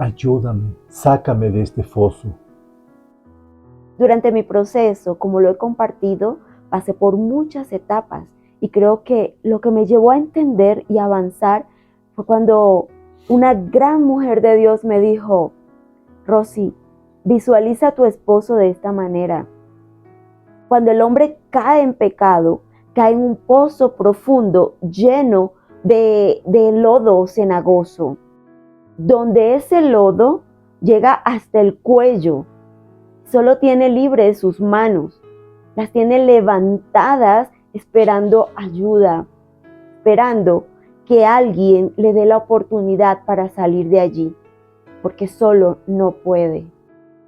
Ayúdame, sácame de este foso. Durante mi proceso, como lo he compartido, pasé por muchas etapas y creo que lo que me llevó a entender y avanzar fue cuando una gran mujer de Dios me dijo: Rosy, visualiza a tu esposo de esta manera. Cuando el hombre cae en pecado, cae en un pozo profundo lleno de lodo cenagoso, donde ese lodo llega hasta el cuello. Solo tiene libre sus manos, las tiene levantadas esperando ayuda, esperando que alguien le dé la oportunidad para salir de allí, porque solo no puede.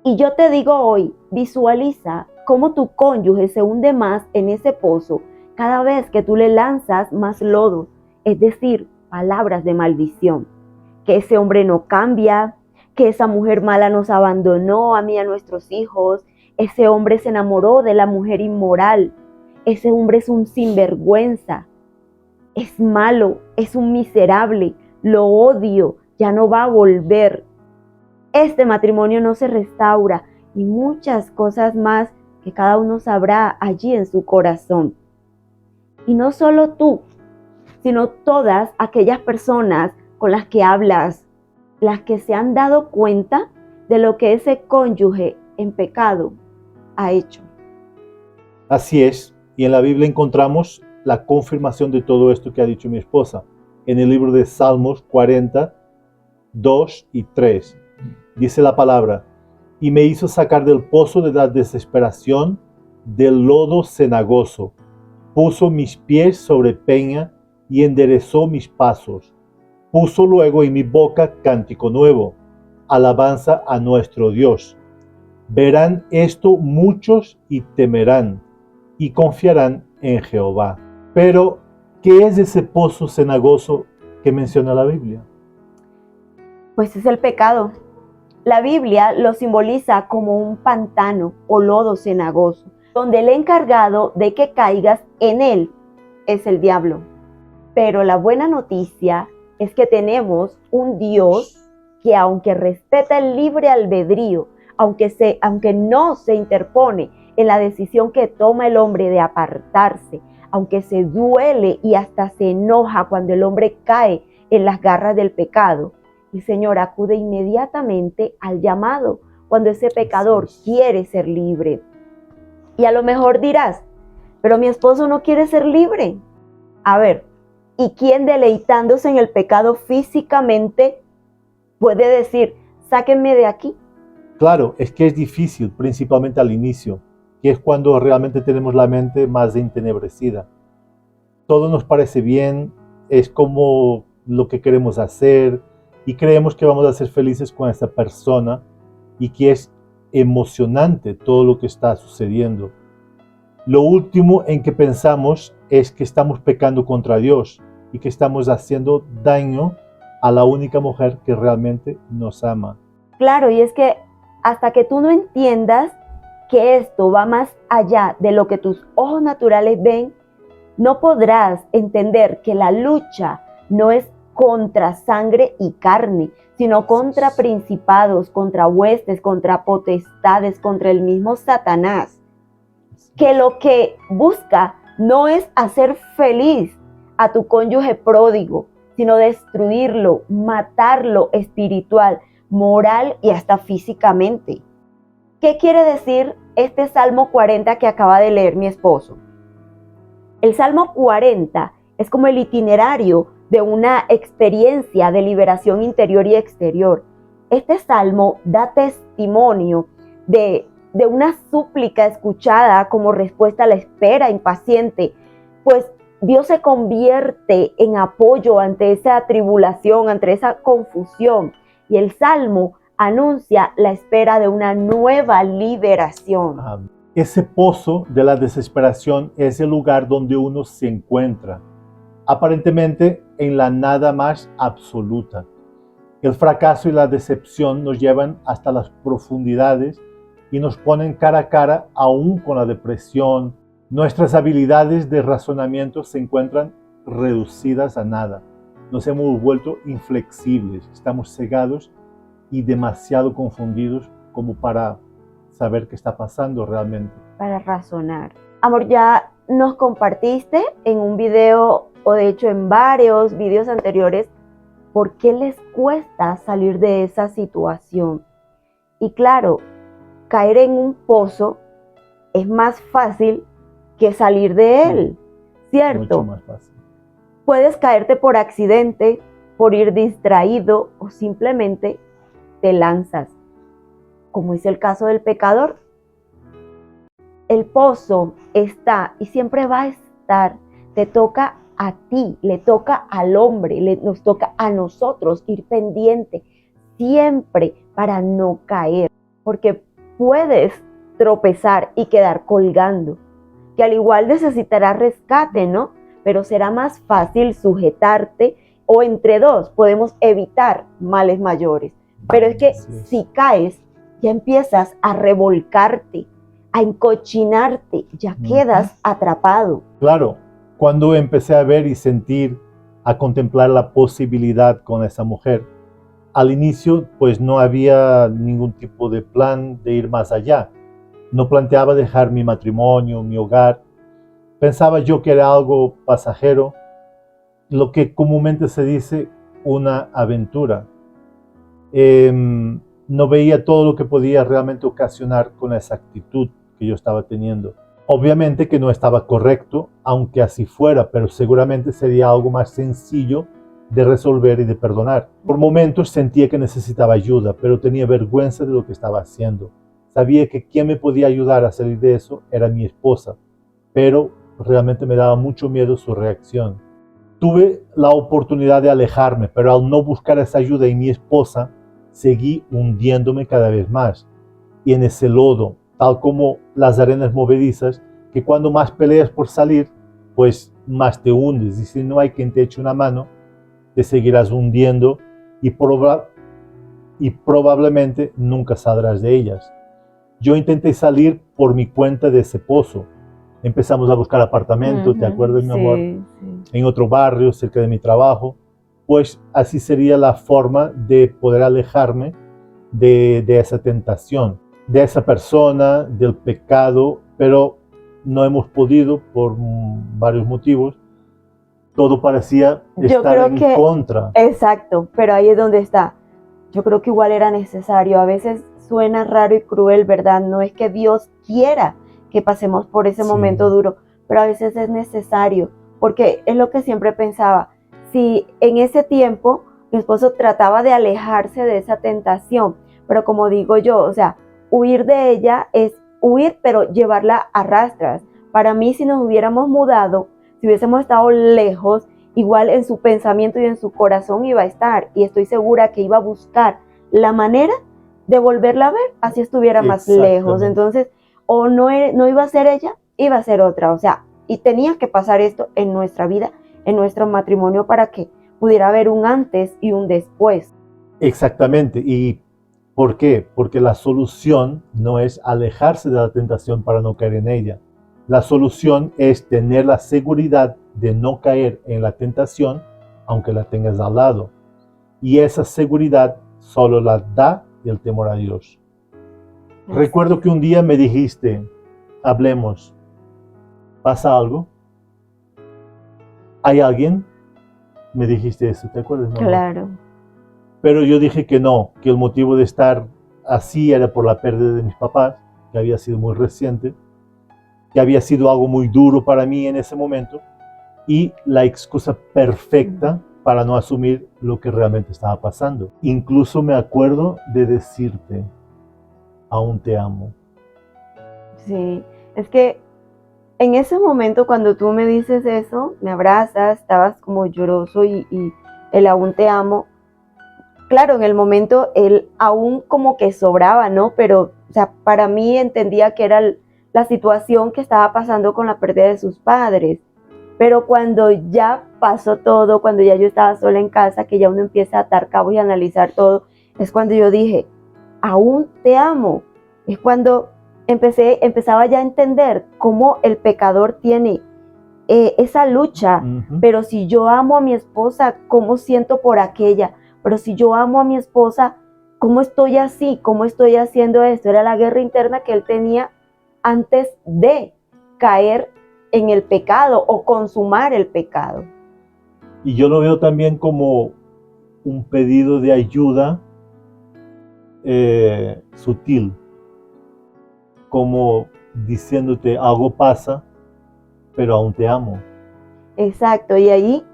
Y yo te digo hoy, visualiza cómo tu cónyuge se hunde más en ese pozo cada vez que tú le lanzas más lodo, es decir, palabras de maldición. Que ese hombre no cambia, que esa mujer mala nos abandonó a mí y a nuestros hijos, ese hombre se enamoró de la mujer inmoral, ese hombre es un sinvergüenza, es malo, es un miserable, lo odio, ya no va a volver. Este matrimonio no se restaura y muchas cosas más que cada uno sabrá allí en su corazón. Y no solo tú, sino todas aquellas personas con las que hablas, las que se han dado cuenta de lo que ese cónyuge en pecado ha hecho. Así es, y en la Biblia encontramos la confirmación de todo esto que ha dicho mi esposa. En el libro de Salmos 40, 2 y 3, dice la palabra: y me hizo sacar del pozo de la desesperación, del lodo cenagoso. Puso mis pies sobre peña y enderezó mis pasos. Puso luego en mi boca cántico nuevo, alabanza a nuestro Dios. Verán esto muchos y temerán y confiarán en Jehová. Pero, ¿qué es ese pozo cenagoso que menciona la Biblia? Pues es el pecado. La Biblia lo simboliza como un pantano o lodo cenagoso, donde el encargado de que caigas en él es el diablo. Pero la buena noticia es que tenemos un Dios que, aunque respeta el libre albedrío, aunque no se interpone en la decisión que toma el hombre de apartarse, aunque se duele y hasta se enoja cuando el hombre cae en las garras del pecado, el Señor acude inmediatamente al llamado cuando ese pecador quiere ser libre. Y a lo mejor dirás: pero mi esposo no quiere ser libre. A ver, ¿y quién deleitándose en el pecado físicamente puede decir: sáquenme de aquí? Claro, es que es difícil, principalmente al inicio, que es cuando realmente tenemos la mente más entenebrecida. Todo nos parece bien, es como lo que queremos hacer y creemos que vamos a ser felices con esta persona y que es emocionante todo lo que está sucediendo. Lo último en que pensamos es que estamos pecando contra Dios y que estamos haciendo daño a la única mujer que realmente nos ama. Claro, y es que hasta que tú no entiendas que esto va más allá de lo que tus ojos naturales ven, no podrás entender que la lucha no es contra sangre y carne, sino contra principados, contra huestes, contra potestades, contra el mismo Satanás. Que lo que busca no es hacer feliz a tu cónyuge pródigo, sino destruirlo, matarlo espiritual, moral y hasta físicamente. ¿Qué quiere decir este Salmo 40 que acaba de leer mi esposo? El Salmo 40 es como el itinerario de una experiencia de liberación interior y exterior. Este Salmo da testimonio de una súplica escuchada como respuesta a la espera impaciente, pues Dios se convierte en apoyo ante esa tribulación, ante esa confusión. Y el Salmo anuncia la espera de una nueva liberación. Ese pozo de la desesperación es el lugar donde uno se encuentra, aparentemente en la nada más absoluta. El fracaso y la decepción nos llevan hasta las profundidades y nos ponen cara a cara aún con la depresión. Nuestras habilidades de razonamiento se encuentran reducidas a nada. Nos hemos vuelto inflexibles, estamos cegados y demasiado confundidos como para saber qué está pasando realmente. Para razonar. Amor, ya nos compartiste en un video, o de hecho en varios videos anteriores, por qué les cuesta salir de esa situación. Y claro, caer en un pozo es más fácil que salir de él, ¿cierto? Mucho más fácil. Puedes caerte por accidente, por ir distraído o simplemente te lanzas, como es el caso del pecador. El pozo está y siempre va a estar. Te toca a ti, le toca al hombre, nos toca a nosotros ir pendiente siempre para no caer, porque puedes tropezar y quedar colgando, que al igual necesitarás rescate, ¿no? Pero será más fácil sujetarte, o entre dos podemos evitar males mayores. Pero es que si caes, ya empiezas a revolcarte, a encochinarte, ya quedas atrapado. Claro, cuando empecé a ver y sentir, a contemplar la posibilidad con esa mujer, al inicio pues no había ningún tipo de plan de ir más allá. No planteaba dejar mi matrimonio, mi hogar. Pensaba yo que era algo pasajero, lo que comúnmente se dice una aventura. No veía todo lo que podía realmente ocasionar con esa actitud que yo estaba teniendo. Obviamente que no estaba correcto, aunque así fuera, pero seguramente sería algo más sencillo de resolver y de perdonar. Por momentos sentía que necesitaba ayuda, pero tenía vergüenza de lo que estaba haciendo. Sabía que quien me podía ayudar a salir de eso era mi esposa, pero realmente me daba mucho miedo su reacción. Tuve la oportunidad de alejarme, pero al no buscar esa ayuda en mi esposa, seguí hundiéndome cada vez más. Y en ese lodo, tal como las arenas movedizas, que cuando más peleas por salir, pues más te hundes. Y si no hay quien te eche una mano, te seguirás hundiendo y probablemente nunca saldrás de ellas. Yo intenté salir por mi cuenta de ese pozo. Empezamos a buscar apartamento, ¿te acuerdas, mi amor? Sí. En otro barrio, cerca de mi trabajo. Pues así sería la forma de poder alejarme de esa tentación, de esa persona, del pecado, pero no hemos podido por varios motivos. Todo parecía estar en contra. Exacto, pero ahí es donde está. Yo creo que igual era necesario. A veces suena raro y cruel, ¿verdad? No es que Dios quiera que pasemos por ese momento duro, pero a veces es necesario, porque es lo que siempre pensaba. Si en ese tiempo mi esposo trataba de alejarse de esa tentación, pero como digo yo, o sea, huir de ella es huir, pero llevarla a rastras. Para mí, si nos hubiéramos mudado, si hubiésemos estado lejos, igual en su pensamiento y en su corazón iba a estar, y estoy segura que iba a buscar la manera de volverla a ver, así estuviera más lejos. Entonces, o no iba a ser ella, iba a ser otra, o sea, y tenía que pasar esto en nuestra vida, en nuestro matrimonio, para que pudiera haber un antes y un después. Exactamente. ¿Y por qué? Porque la solución no es alejarse de la tentación para no caer en ella. La solución es tener la seguridad de no caer en la tentación, aunque la tengas al lado. Y esa seguridad solo la da el temor a Dios. Recuerdo que un día me dijiste, hablemos, ¿pasa algo? ¿Hay alguien? Me dijiste eso, ¿te acuerdas, mamá? Claro. Pero yo dije que no, que el motivo de estar así era por la pérdida de mis papás, que había sido muy reciente, que había sido algo muy duro para mí en ese momento, y la excusa perfecta para no asumir lo que realmente estaba pasando. Incluso me acuerdo de decirte, aún te amo. Sí, es que en ese momento cuando tú me dices eso, me abrazas, estabas como lloroso y el aún te amo. Claro, en el momento él aún como que sobraba, ¿no? Pero, o sea, para mí entendía que era la situación que estaba pasando con la pérdida de sus padres. Pero cuando ya pasó todo, cuando ya yo estaba sola en casa, que ya uno empieza a atar cabos y a analizar todo, es cuando yo dije, aún te amo. Es cuando empezaba ya a entender cómo el pecador tiene esa lucha. Pero si yo amo a mi esposa, ¿cómo siento por aquella? Pero si yo amo a mi esposa, ¿cómo estoy así? ¿Cómo estoy haciendo esto? Era la guerra interna que él tenía antes de caer en el pecado o consumar el pecado. Y yo lo veo también como un pedido de ayuda sutil, como diciéndote algo pasa, pero aún te amo. Exacto, y ahí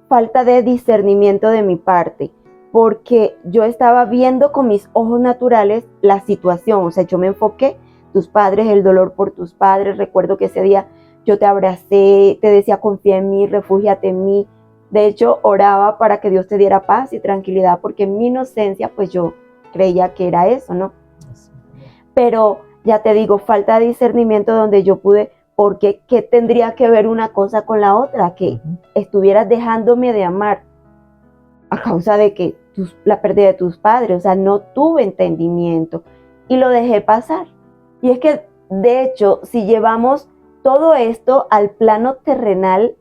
falta de discernimiento de mi parte, porque yo estaba viendo con mis ojos naturales la situación, o sea, yo me enfoqué, tus padres, el dolor por tus padres, recuerdo que ese día yo te abracé, te decía confía en mí, refúgiate en mí, de hecho oraba para que Dios te diera paz y tranquilidad, porque en mi inocencia pues yo creía que era eso, ¿no? Pero ya te digo, falta de discernimiento donde yo pude, porque ¿qué tendría que ver una cosa con la otra? Que estuvieras dejándome de amar a causa de que la pérdida de tus padres, o sea, no tuve entendimiento y lo dejé pasar. Y es que, de hecho, si llevamos todo esto al plano terrenal,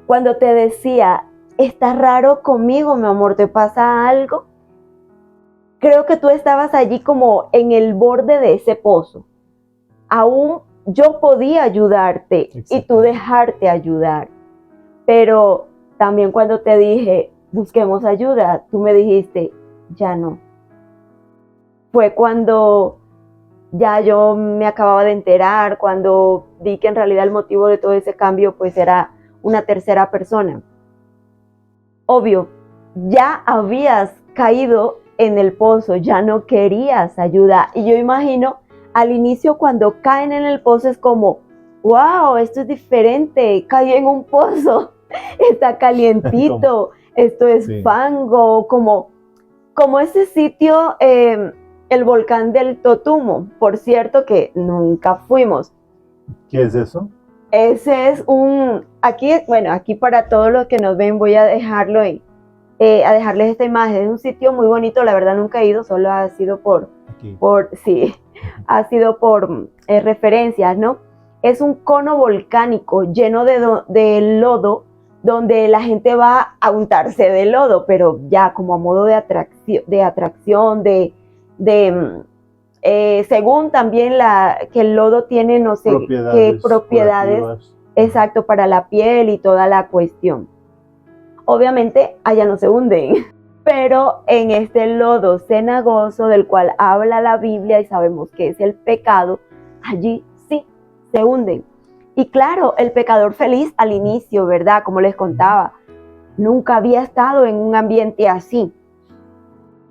cuando te decía, está raro conmigo, mi amor, ¿te pasa algo? Creo que tú estabas allí como en el borde de ese pozo. Aún yo podía ayudarte y tú dejarte ayudar. Pero también cuando te dije, busquemos ayuda, tú me dijiste, ya no. Fue cuando ya yo me acababa de enterar, cuando vi que en realidad el motivo de todo ese cambio pues era una tercera persona. Obvio, ya habías caído en el pozo, ya no querías ayuda. Y yo imagino al inicio cuando caen en el pozo es como, wow, esto es diferente, caí en un pozo, está calientito, esto es fango, como ese sitio, el volcán del Totumo, por cierto que nunca fuimos. ¿Qué es eso? Ese es aquí para todos los que nos ven voy a dejarlo a dejarles esta imagen. Es un sitio muy bonito, la verdad nunca he ido, solo ha sido por referencias, ¿no? Es un cono volcánico lleno de lodo, donde la gente va a untarse de lodo, pero ya como a modo de atracción, según también que el lodo tiene no sé qué propiedades, exacto, para la piel y toda la cuestión. Obviamente allá no se hunden, pero en este lodo cenagoso del cual habla la Biblia y sabemos que es el pecado, allí sí se hunden. Y claro, el pecador feliz al inicio, ¿verdad? Como les contaba, nunca había estado en un ambiente así.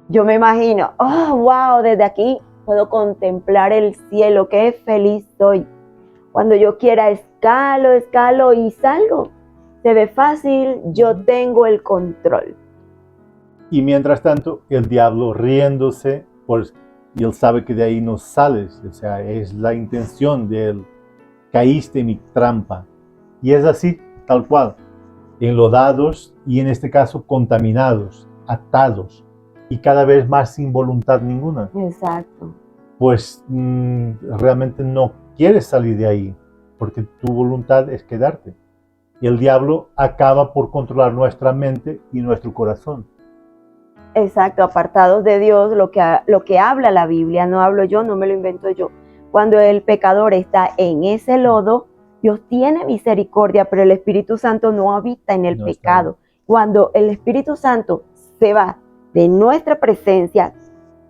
Yo me imagino, oh, wow, desde aquí puedo contemplar el cielo, qué feliz soy. Cuando yo quiera escalo y salgo. Se ve fácil, yo tengo el control. Y mientras tanto, el diablo riéndose, y él sabe que de ahí no sales, o sea, es la intención de él, caíste en mi trampa. Y es así, tal cual, enlodados y en este caso contaminados, atados, y cada vez más sin voluntad ninguna. Exacto. Pues realmente no quieres salir de ahí, porque tu voluntad es quedarte. Y el diablo acaba por controlar nuestra mente y nuestro corazón. Exacto, apartados de Dios, lo que habla la Biblia, no hablo yo, no me lo invento yo. Cuando el pecador está en ese lodo, Dios tiene misericordia, pero el Espíritu Santo no habita en el pecado. Cuando el Espíritu Santo se va de nuestra presencia,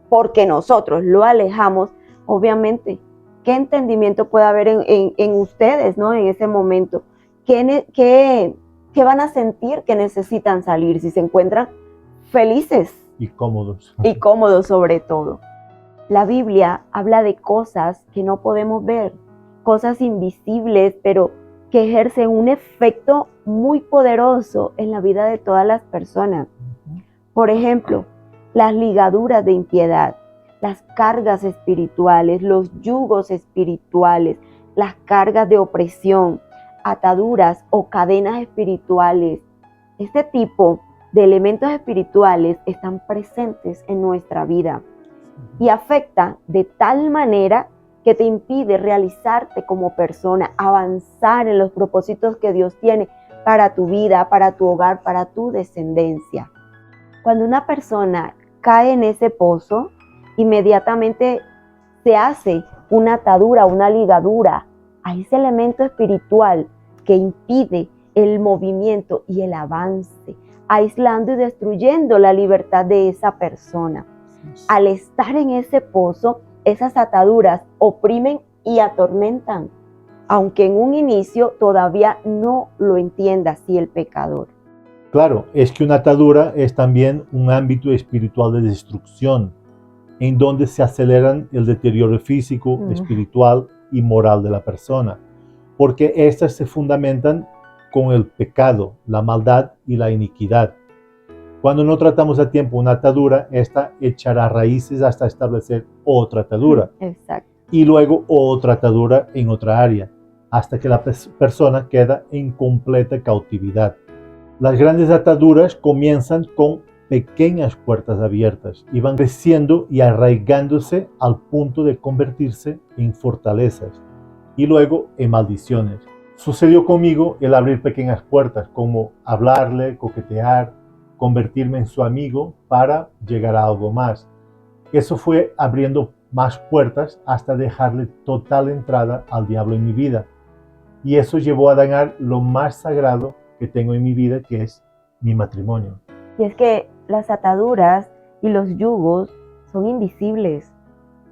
porque nosotros lo alejamos, obviamente, ¿qué entendimiento puede haber en ustedes, ¿no? En ese momento? ¿Qué van a sentir que necesitan salir si se encuentran felices? Y cómodos. Y cómodos sobre todo. La Biblia habla de cosas que no podemos ver, cosas invisibles, pero que ejercen un efecto muy poderoso en la vida de todas las personas. Por ejemplo, las ligaduras de impiedad, las cargas espirituales, los yugos espirituales, las cargas de opresión, ataduras o cadenas espirituales. Este tipo de elementos espirituales están presentes en nuestra vida y afecta de tal manera que te impide realizarte como persona, avanzar en los propósitos que Dios tiene para tu vida, para tu hogar, para tu descendencia. Cuando una persona cae en ese pozo, inmediatamente se hace una atadura, una ligadura a ese elemento espiritual que impide el movimiento y el avance, aislando y destruyendo la libertad de esa persona. Al estar en ese pozo, esas ataduras oprimen y atormentan, aunque en un inicio todavía no lo entienda así el pecador. Claro, es que una atadura es también un ámbito espiritual de destrucción, en donde se aceleran el deterioro físico, espiritual y moral de la persona, porque éstas se fundamentan con el pecado, la maldad y la iniquidad. Cuando no tratamos a tiempo una atadura, esta echará raíces hasta establecer otra atadura. Exacto. Y luego otra atadura en otra área, hasta que la persona queda en completa cautividad. Las grandes ataduras comienzan con pequeñas puertas abiertas y van creciendo y arraigándose al punto de convertirse en fortalezas y luego en maldiciones. Sucedió conmigo el abrir pequeñas puertas, como hablarle, coquetear, convertirme en su amigo para llegar a algo más. Eso fue abriendo más puertas hasta dejarle total entrada al diablo en mi vida. Y eso llevó a dañar lo más sagrado que tengo en mi vida, que es mi matrimonio. Y es que las ataduras y los yugos son invisibles.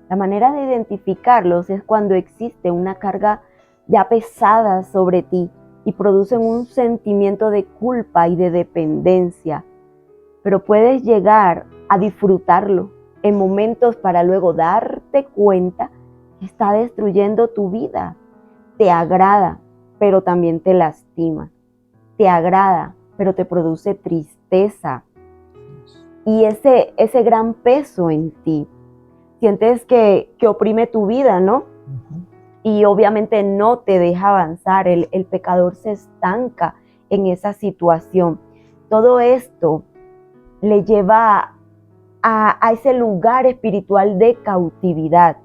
La manera de identificarlos es cuando existe una carga ya pesada sobre ti y producen un sentimiento de culpa y de dependencia. Pero puedes llegar a disfrutarlo en momentos para luego darte cuenta que está destruyendo tu vida. Te agrada, pero también te lastima. Te agrada, pero te produce tristeza. Y ese gran peso en ti. Sientes que oprime tu vida, ¿no? Y obviamente no te deja avanzar. El pecador se estanca en esa situación. Todo esto le lleva a ese lugar espiritual de cautividad.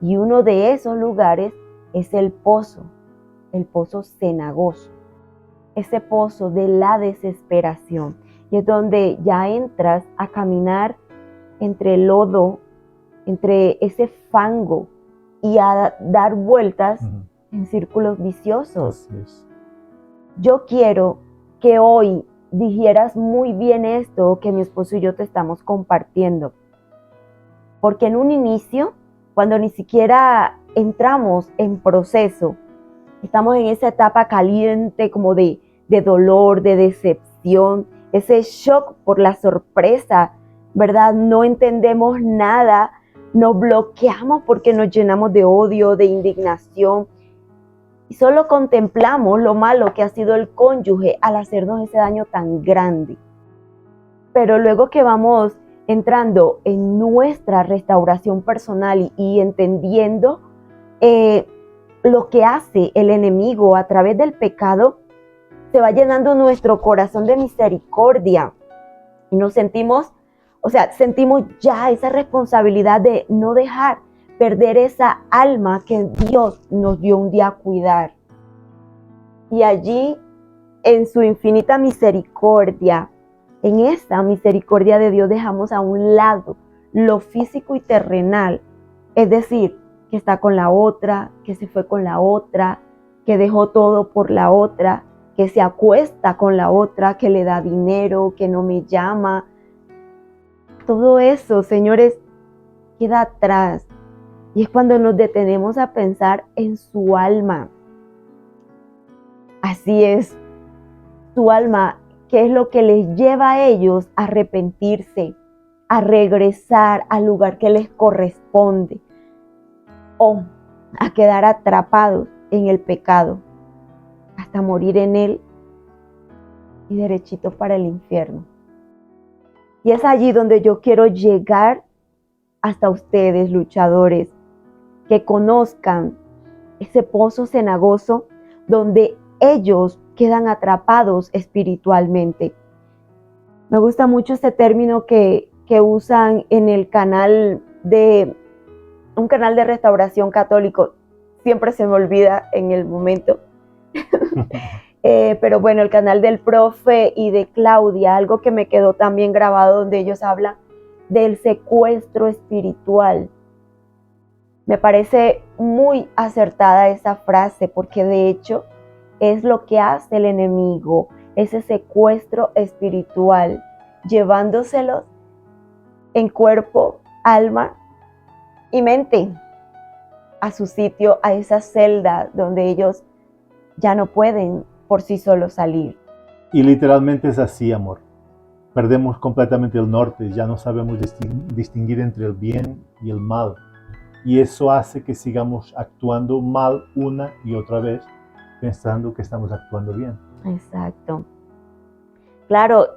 Y uno de esos lugares es el pozo cenagoso. Ese pozo de la desesperación. Y es donde ya entras a caminar entre el lodo, entre ese fango y a dar vueltas en círculos viciosos. Yo quiero que hoy dijeras muy bien esto que mi esposo y yo te estamos compartiendo. Porque en un inicio, cuando ni siquiera entramos en proceso, estamos en esa etapa caliente como de dolor, de decepción, ese shock por la sorpresa, ¿verdad? No entendemos nada, nos bloqueamos porque nos llenamos de odio, de indignación y solo contemplamos lo malo que ha sido el cónyuge al hacernos ese daño tan grande. Pero luego que vamos entrando en nuestra restauración personal y entendiendo lo que hace el enemigo a través del pecado, se va llenando nuestro corazón de misericordia y nos sentimos ya esa responsabilidad de no dejar perder esa alma que Dios nos dio un día a cuidar. Y allí, en su infinita misericordia, en esa misericordia de Dios dejamos a un lado lo físico y terrenal, es decir, que está con la otra, que se fue con la otra, que dejó todo por la otra, que se acuesta con la otra, que le da dinero, que no me llama. Todo eso, señores, queda atrás. Y es cuando nos detenemos a pensar en su alma. Así es, su alma, ¿qué es lo que les lleva a ellos a arrepentirse, a regresar al lugar que les corresponde o a quedar atrapados en el pecado hasta morir en él y derechito para el infierno? Y es allí donde yo quiero llegar hasta ustedes, luchadores, que conozcan ese pozo cenagoso donde ellos quedan atrapados espiritualmente. Me gusta mucho este término que usan en el canal un canal de restauración católico. Siempre se me olvida en el momento. Pero bueno, el canal del profe y de Claudia, algo que me quedó también grabado donde ellos hablan del secuestro espiritual. Me parece muy acertada esa frase porque de hecho es lo que hace el enemigo, ese secuestro espiritual, llevándoselos en cuerpo, alma y mente a su sitio, a esa celda donde ellos ya no pueden por sí solos salir. Y literalmente es así, amor. Perdemos completamente el norte, ya no sabemos distinguir entre el bien y el mal. Y eso hace que sigamos actuando mal una y otra vez, pensando que estamos actuando bien. Exacto. Claro,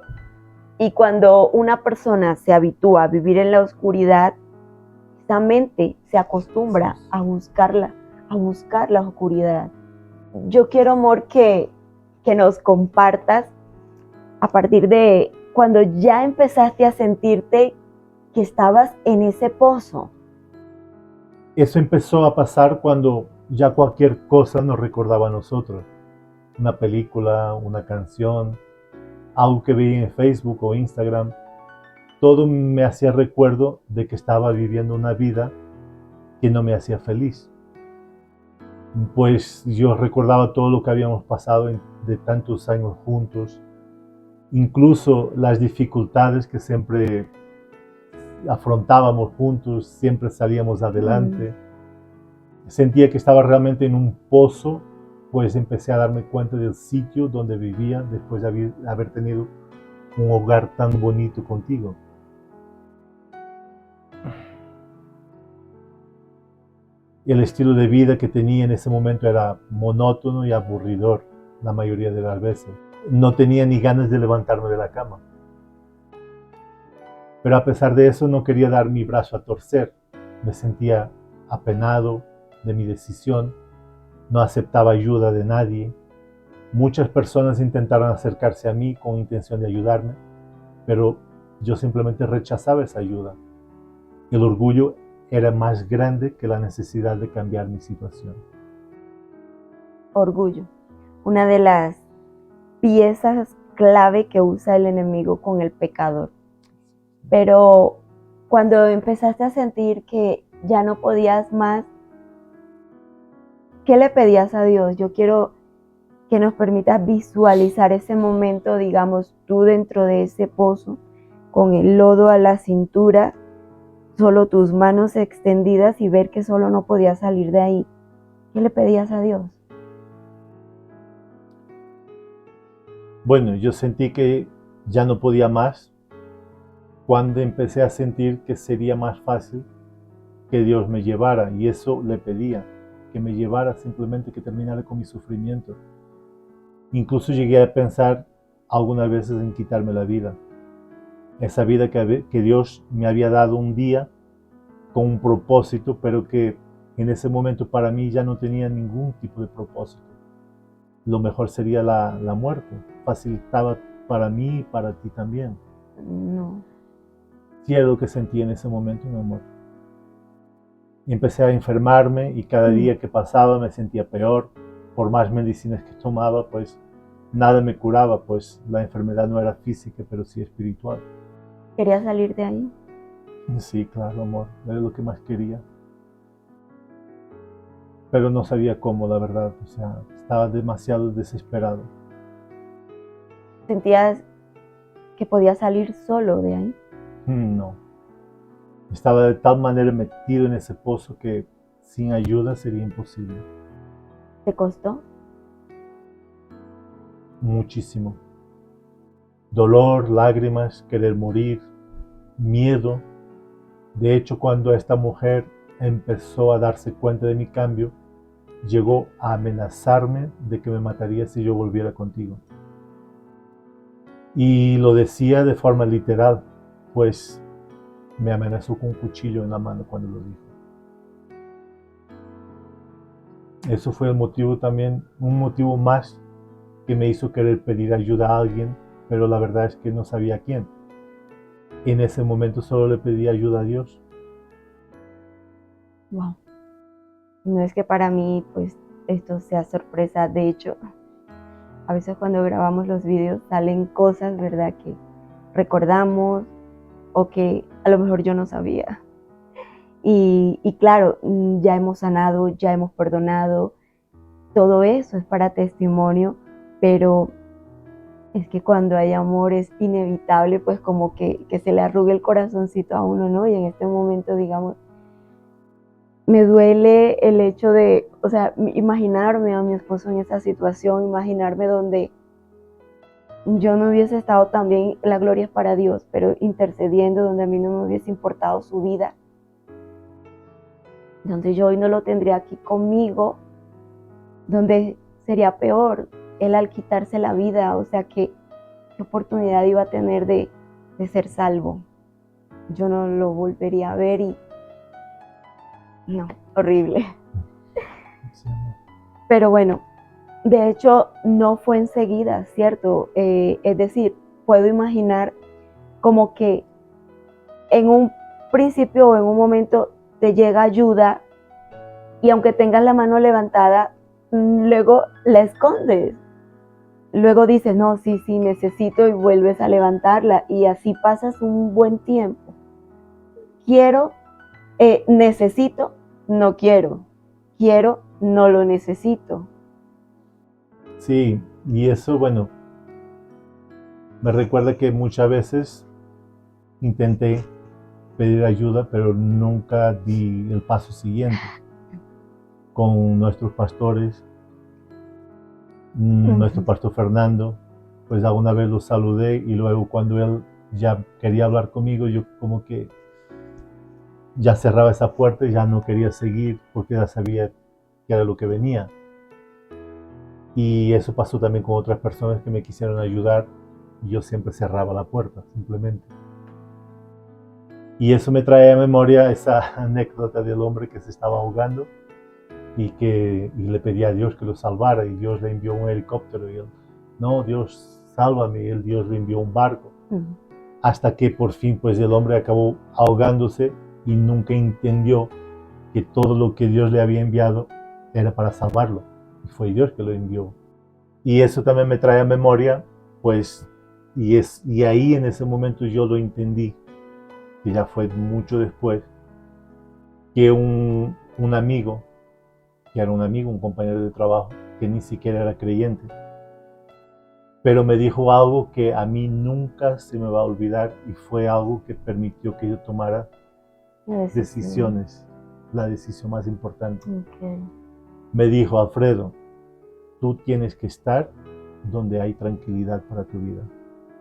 y cuando una persona se habitúa a vivir en la oscuridad, esa mente se acostumbra a buscar la oscuridad. Yo quiero, amor, que nos compartas a partir de cuando ya empezaste a sentirte que estabas en ese pozo. Eso empezó a pasar cuando ya cualquier cosa nos recordaba a nosotros. Una película, una canción, algo que veía en Facebook o Instagram. Todo me hacía recuerdo de que estaba viviendo una vida que no me hacía feliz. Pues yo recordaba todo lo que habíamos pasado de tantos años juntos, incluso las dificultades que siempre afrontábamos juntos, siempre salíamos adelante. Sentía que estaba realmente en un pozo, pues empecé a darme cuenta del sitio donde vivía después de haber tenido un hogar tan bonito contigo. El estilo de vida que tenía en ese momento era monótono y aburridor la mayoría de las veces. No tenía ni ganas de levantarme de la cama. Pero a pesar de eso no quería dar mi brazo a torcer. Me sentía apenado de mi decisión, no aceptaba ayuda de nadie. Muchas personas intentaron acercarse a mí con intención de ayudarme, pero yo simplemente rechazaba esa ayuda. El orgullo era más grande que la necesidad de cambiar mi situación. Orgullo, una de las piezas clave que usa el enemigo con el pecador. Pero cuando empezaste a sentir que ya no podías más, ¿qué le pedías a Dios? Yo quiero que nos permitas visualizar ese momento, digamos, tú dentro de ese pozo, con el lodo a la cintura, solo tus manos extendidas y ver que solo no podías salir de ahí. ¿Qué le pedías a Dios? Bueno, yo sentí que ya no podía más cuando empecé a sentir que sería más fácil que Dios me llevara, y eso le pedía, que me llevara, simplemente que terminara con mi sufrimiento. Incluso llegué a pensar algunas veces en quitarme la vida. Esa vida que Dios me había dado un día con un propósito, pero que en ese momento para mí ya no tenía ningún tipo de propósito. Lo mejor sería la muerte. Facilitaba para mí y para ti también. No. Sí era lo que sentí en ese momento, mi amor. Y empecé a enfermarme y cada día que pasaba me sentía peor. Por más medicinas que tomaba, pues nada me curaba, pues la enfermedad no era física, pero sí espiritual. ¿Querías salir de ahí? Sí, claro, amor, era lo que más quería. Pero no sabía cómo, la verdad, o sea, estaba demasiado desesperado. ¿Sentías que podías salir solo de ahí? No, estaba de tal manera metido en ese pozo que sin ayuda sería imposible. ¿Te costó? Muchísimo. Dolor, lágrimas, querer morir, miedo. De hecho, cuando esta mujer empezó a darse cuenta de mi cambio, llegó a amenazarme de que me mataría si yo volviera contigo. Y lo decía de forma literal, pues me amenazó con un cuchillo en la mano cuando lo dijo. Eso fue el motivo también, un motivo más que me hizo querer pedir ayuda a alguien, pero la verdad es que no sabía a quién. En ese momento solo le pedí ayuda a Dios. Wow. No es que para mí, pues, esto sea sorpresa. De hecho, a veces cuando grabamos los videos salen cosas, ¿verdad?, que recordamos o que a lo mejor yo no sabía. Y claro, ya hemos sanado, ya hemos perdonado, todo eso es para testimonio, pero es que cuando hay amor es inevitable, pues como que se le arrugue el corazoncito a uno, ¿no? Y en este momento, digamos, me duele el hecho de, o sea, imaginarme a mi esposo en esa situación, imaginarme donde yo no hubiese estado también, la gloria es para Dios, pero intercediendo, donde a mí no me hubiese importado su vida, donde yo hoy no lo tendría aquí conmigo, donde sería peor él al quitarse la vida, o sea, qué oportunidad iba a tener de ser salvo. Yo no lo volvería a ver y no, horrible. Sí. Pero bueno, de hecho no fue enseguida, ¿cierto? Es decir, puedo imaginar como que en un principio o en un momento te llega ayuda y aunque tengas la mano levantada, luego la escondes. Luego dices, no, sí, necesito y vuelves a levantarla y así pasas un buen tiempo. Quiero, necesito, no quiero. Quiero, no lo necesito. Sí, y eso, bueno, me recuerda que muchas veces intenté pedir ayuda, pero nunca di el paso siguiente con nuestros pastores. Nuestro pastor Fernando, pues alguna vez lo saludé y luego cuando él ya quería hablar conmigo, yo como que ya cerraba esa puerta y ya no quería seguir porque ya sabía que era lo que venía. Y eso pasó también con otras personas que me quisieron ayudar y yo siempre cerraba la puerta, simplemente. Y eso me trae a memoria esa anécdota del hombre que se estaba ahogando y le pedía a Dios que lo salvara y Dios le envió un helicóptero y él, no, Dios, sálvame, y el Dios le envió un barco. Hasta que por fin pues el hombre acabó ahogándose y nunca entendió que todo lo que Dios le había enviado era para salvarlo. Y fue Dios que lo envió. Y eso también me trae a memoria, pues, y ahí en ese momento yo lo entendí, que ya fue mucho después, que un amigo, que era un amigo, un compañero de trabajo, que ni siquiera era creyente, pero me dijo algo que a mí nunca se me va a olvidar y fue algo que permitió que yo tomara decisiones, la decisión más importante. Okay. Me dijo, Alfredo, tú tienes que estar donde hay tranquilidad para tu vida.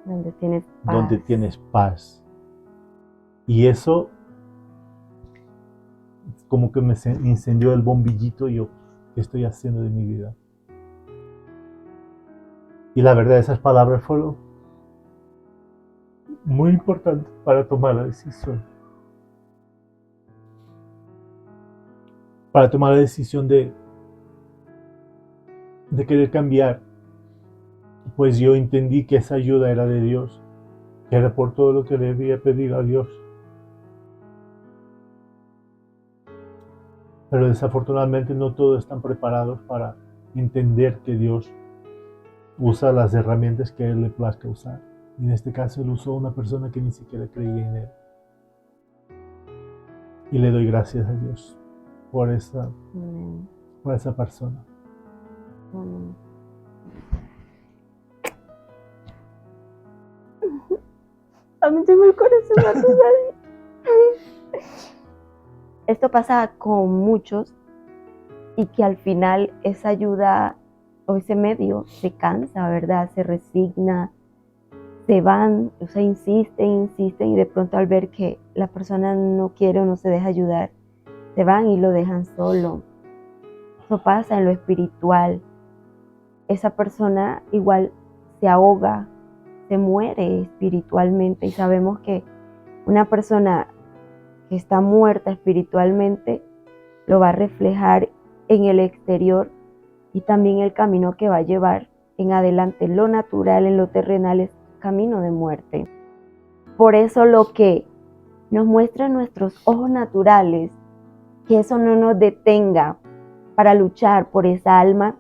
Donde tienes paz. Donde tienes paz. Y eso como que me incendió el bombillito y yo, ¿qué estoy haciendo de mi vida? Y la verdad, esas palabras fueron muy importantes para tomar la decisión. Para tomar la decisión de querer cambiar. Pues yo entendí que esa ayuda era de Dios, que era por todo lo que le había pedido a Dios. Pero desafortunadamente no todos están preparados para entender que Dios usa las herramientas que a Él le plazca usar. Y en este caso Él usó a una persona que ni siquiera creía en Él. Y le doy gracias a Dios por esa persona. A mí se me el corazón. Esto pasa con muchos y que al final esa ayuda o ese medio se cansa, ¿verdad? Se resigna, se van, o sea, insisten y de pronto al ver que la persona no quiere o no se deja ayudar, se van y lo dejan solo. Eso pasa en lo espiritual. Esa persona igual se ahoga, se muere espiritualmente y sabemos que una persona que está muerta espiritualmente lo va a reflejar en el exterior y también el camino que va a llevar en adelante. Lo natural en lo terrenal es camino de muerte. Por eso lo que nos muestran nuestros ojos naturales, que eso no nos detenga para luchar por esa alma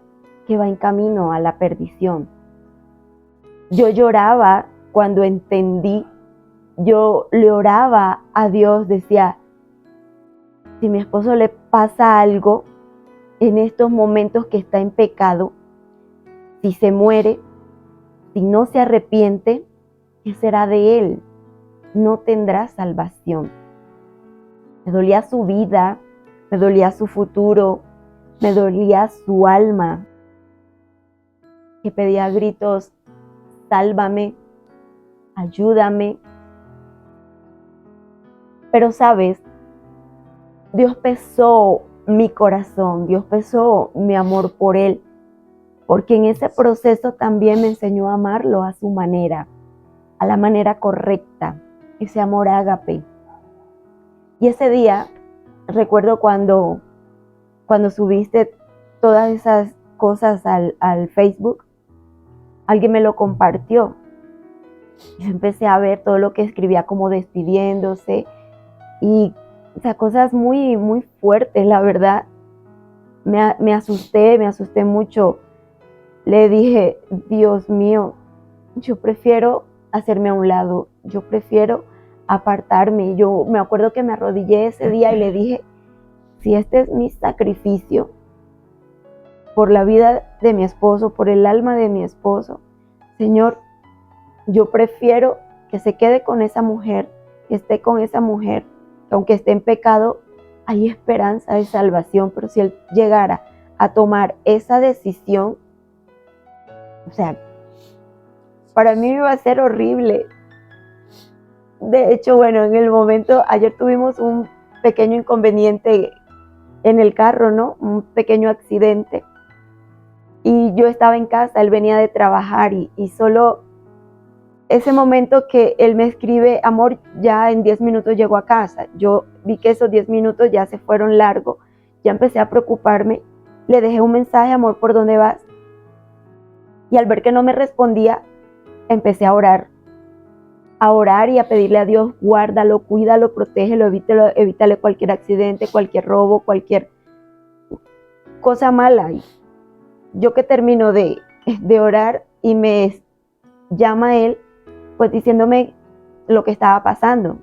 que va en camino a la perdición. Yo lloraba cuando entendí yo le oraba a Dios, decía, si a mi esposo le pasa algo en estos momentos que está en pecado, si se muere, si no se arrepiente, ¿qué será de él? No tendrá salvación. Me dolía su vida, me dolía su futuro, me dolía su alma, que pedía a gritos, sálvame, ayúdame. Pero sabes, Dios pesó mi corazón, Dios pesó mi amor por él, porque en ese proceso también me enseñó a amarlo a su manera, a la manera correcta, ese amor ágape. Y ese día, recuerdo cuando subiste todas esas cosas al Facebook, alguien me lo compartió. Yo empecé a ver todo lo que escribía como despidiéndose y cosas muy, muy fuertes, la verdad. Me asusté mucho. Le dije, Dios mío, yo prefiero hacerme a un lado, yo prefiero apartarme. Yo me acuerdo que me arrodillé ese día y le dije, si este es mi sacrificio por la vida de mi esposo, por el alma de mi esposo, Señor, yo prefiero que se quede con esa mujer, que esté con esa mujer, que aunque esté en pecado, hay esperanza de salvación. Pero si él llegara a tomar esa decisión, o sea, para mí iba a ser horrible. De hecho, bueno, en el momento, ayer tuvimos un pequeño inconveniente en el carro, ¿no? Un pequeño accidente. Y yo estaba en casa, él venía de trabajar y solo ese momento que él me escribe, amor, ya en 10 minutos llego a casa. Yo vi que esos 10 minutos ya se fueron largos, ya empecé a preocuparme. Le dejé un mensaje, amor, ¿por dónde vas? Y al ver que no me respondía, empecé a orar y a pedirle a Dios, guárdalo, cuídalo, protégelo, evítale cualquier accidente, cualquier robo, cualquier cosa mala. Y yo que termino de orar y me llama él, pues diciéndome lo que estaba pasando.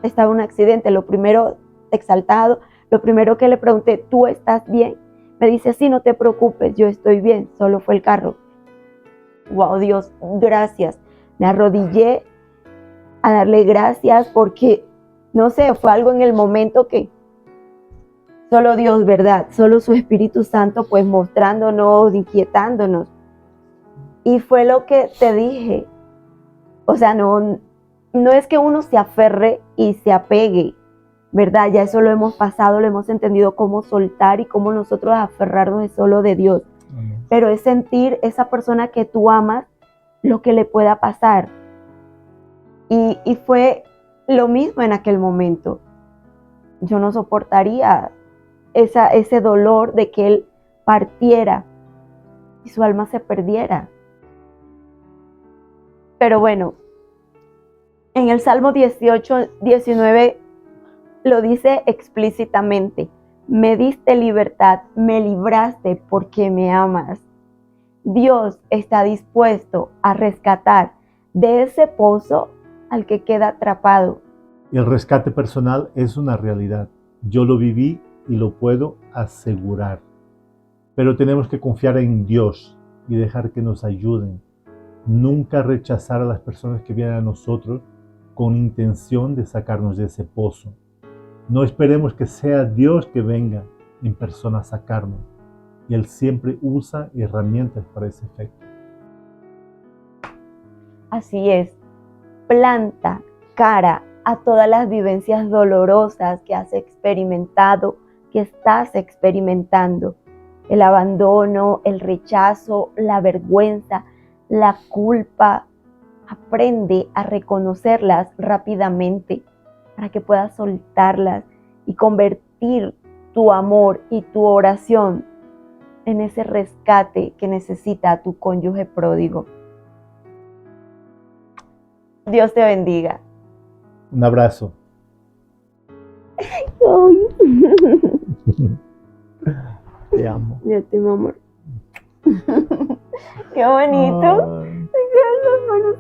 Estaba un accidente, lo primero, exaltado, lo primero que le pregunté, ¿tú estás bien? Me dice, sí, no te preocupes, yo estoy bien, solo fue el carro. Wow, Dios, gracias. Me arrodillé a darle gracias porque, no sé, fue algo en el momento que solo Dios, ¿verdad? Solo su Espíritu Santo, pues mostrándonos, inquietándonos. Y fue lo que te dije. O sea, no es que uno se aferre y se apegue, ¿verdad? Ya eso lo hemos pasado, lo hemos entendido cómo soltar y cómo nosotros aferrarnos es solo de Dios. Amén. Pero es sentir esa persona que tú amas, lo que le pueda pasar. Y fue lo mismo en aquel momento. Yo no soportaría ese dolor de que él partiera y su alma se perdiera. Pero bueno, en el Salmo 18-19 lo dice explícitamente, me diste libertad, me libraste porque me amas. Dios está dispuesto a rescatar de ese pozo al que queda atrapado. El rescate personal es una realidad. Yo lo viví y lo puedo asegurar. Pero tenemos que confiar en Dios y dejar que nos ayuden. Nunca rechazar a las personas que vienen a nosotros con intención de sacarnos de ese pozo. No esperemos que sea Dios que venga en persona a sacarnos. Y Él siempre usa herramientas para ese efecto. Así es. Planta cara a todas las vivencias dolorosas que has experimentado, que estás experimentando. El abandono, el rechazo, la vergüenza, la culpa. Aprende a reconocerlas rápidamente para que puedas soltarlas y convertir tu amor y tu oración en ese rescate que necesita tu cónyuge pródigo. Dios te bendiga. Un abrazo. Te amo. Yo te amo, amor. Qué bonito. Ay. Las manos